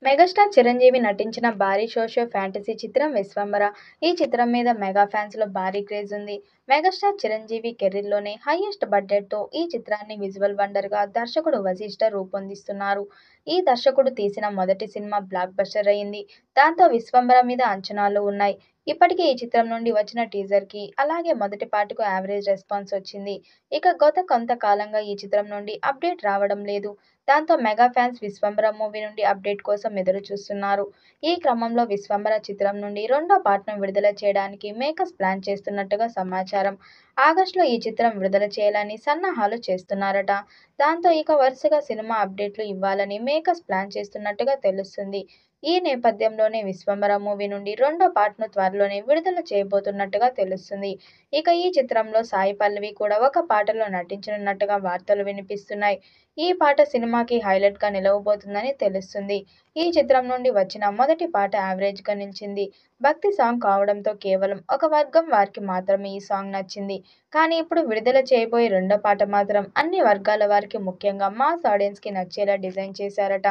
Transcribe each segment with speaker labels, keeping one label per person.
Speaker 1: Megastar Chiranjeevi నటించిన భారీ socio fantasy చిత్రం విశ్వంబర. ఈ చిత్రం మీద మెగా ఫ్యాన్స్ లో భారీ క్రేజ్ ఉంది. మెగాస్టార్ చిరంజీవి కెరీర్లోనే హైయెస్ట్ బడ్జెట్తో ఈ చిత్రాన్ని విజువల్ వండర్ గా దర్శకుడు వశిష్ఠ రూపొందిస్తున్నారు. ఈ దర్శకుడు తీసిన మొదటి సినిమా బ్లాక్ బస్టర్ అయింది. దాంతో విశ్వంబర మీద అంచనాలు ఉన్నాయి. ఇప్పటికే ఈ చిత్రం నుండి వచ్చిన టీజర్ కి అలాగే మొదటి పార్ట్ కు యావరేజ్ రెస్పాన్స్ వచ్చింది. ఇక గత కొంతకాలంగా ఈ చిత్రం నుండి అప్డేట్ రావడం లేదు. దాంతో మెగా ఫ్యాన్స్ విశ్వంబర మూవీ నుండి అప్డేట్ కోసం ఎదురు చూస్తున్నారు. ఈ క్రమంలో విశ్వంబర చిత్రం నుండి రెండో పార్ట్ను విడుదల చేయడానికి మేకర్స్ ప్లాన్ చేస్తున్నట్టుగా సమాచారం. ఆగస్టులో ఈ చిత్రం విడుదల చేయాలని సన్నాహాలు చేస్తున్నారట. దాంతో ఇక వరుసగా సినిమా అప్డేట్లు ఇవ్వాలని మేకర్స్ ప్లాన్ చేస్తున్నట్టుగా తెలుస్తుంది. ఈ నేపథ్యంలోనే విశ్వంబర మూవీ నుండి రెండో పార్ట్ను త్వరలోనే విడుదల చేయబోతున్నట్టుగా తెలుస్తుంది. ఇక ఈ చిత్రంలో సాయి పల్లవి కూడా ఒక పాటలో నటించనున్నట్టుగా వార్తలు వినిపిస్తున్నాయి. ఈ పాట సినిమాకి హైలైట్ గా నిలవబోతుందని తెలుస్తుంది. ఈ చిత్రం నుండి వచ్చిన మొదటి పాట యావరేజ్ గా నిలిచింది. భక్తి సాంగ్ కావడంతో కేవలం ఒక వర్గం వారికి మాత్రమే ఈ సాంగ్ నచ్చింది. కానీ ఇప్పుడు విడుదల చేయబోయే రెండో పాట మాత్రం అన్ని వర్గాల వారికి, ముఖ్యంగా మాస్ ఆడియన్స్ కి నచ్చేలా డిజైన్ చేశారట.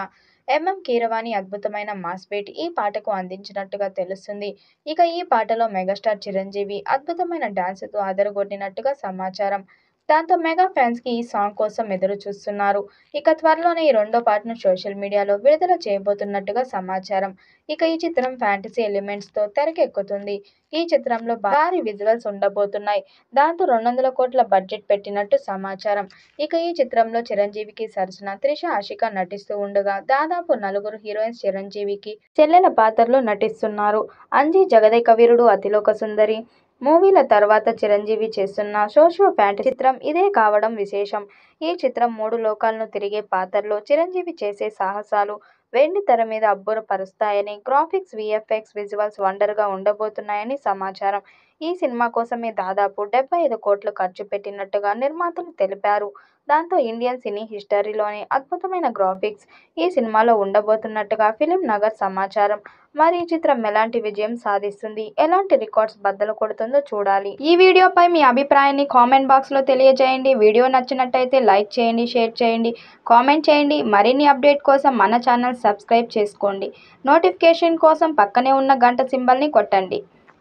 Speaker 1: కీరవాణి అద్భుతమైన మాస్ బీట్ ఈ పాటకు అందించినట్టుగా తెలుస్తుంది. ఇక ఈ పాటలో మెగాస్టార్ చిరంజీవి అద్భుతమైన డాన్సుతో అదరగొట్టినట్టుగా సమాచారం. దాంతో మెగా ఫ్యాన్స్ కి ఈ సాంగ్ కోసం ఎదురు చూస్తున్నారు. ఇక త్వరలోనే ఈ రెండో పార్ట్ను సోషల్ మీడియాలో విడుదల చేయబోతున్నట్టుగా సమాచారం. ఇక ఈ చిత్రం ఫ్యాంటసీ ఎలిమెంట్స్ తో తెరకెక్కుతుంది. ఈ చిత్రంలో భారీ విజువల్స్ ఉండబోతున్నాయి. దాంతో 200 కోట్ల బడ్జెట్ పెట్టినట్టు సమాచారం. ఇక ఈ చిత్రంలో చిరంజీవికి సరసన త్రిష, ఆషిక నటిస్తూ ఉండగా దాదాపు నలుగురు హీరోయిన్స్ చిరంజీవికి చెల్లెల పాత్రలో నటిస్తున్నారు. అంజీ, జగదేక వీరుడు, అతిలోక సుందరి మూవీల తర్వాత చిరంజీవి చేస్తున్న సోషియో ఫ్యాంటసీ చిత్రం ఇదే కావడం విశేషం. ఈ చిత్రం 3 లోకాలను తిరిగే పాత్రలో చిరంజీవి చేసే సాహసాలు వెండి తెర మీద అబ్బురపరుస్తాయని, గ్రాఫిక్స్, విఎఫ్ఎక్స్, విజువల్స్ వండర్ గా ఉండబోతున్నాయని సమాచారం. ఈ సినిమా కోసమే దాదాపు 75 కోట్లు ఖర్చు పెట్టినట్టుగా నిర్మాతలు తెలిపారు. దాంతో ఇండియన్ సినీ హిస్టరీలోనే అద్భుతమైన గ్రాఫిక్స్ ఈ సినిమాలో ఉండబోతున్నట్టుగా ఫిలిం నగర్ సమాచారం. మరి ఈ చిత్రం ఎలాంటి విజయం సాధిస్తుంది, ఎలాంటి రికార్డ్స్ బద్దలు కొడుతుందో చూడాలి. ఈ వీడియోపై మీ అభిప్రాయాన్ని కామెంట్ బాక్స్లో తెలియజేయండి. వీడియో నచ్చినట్టయితే లైక్ చేయండి, షేర్ చేయండి, కామెంట్ చేయండి. మరిన్ని అప్డేట్ కోసం మన ఛానల్ సబ్స్క్రైబ్ చేసుకోండి. నోటిఫికేషన్ కోసం పక్కనే ఉన్న గంట సింబల్ని కొట్టండి.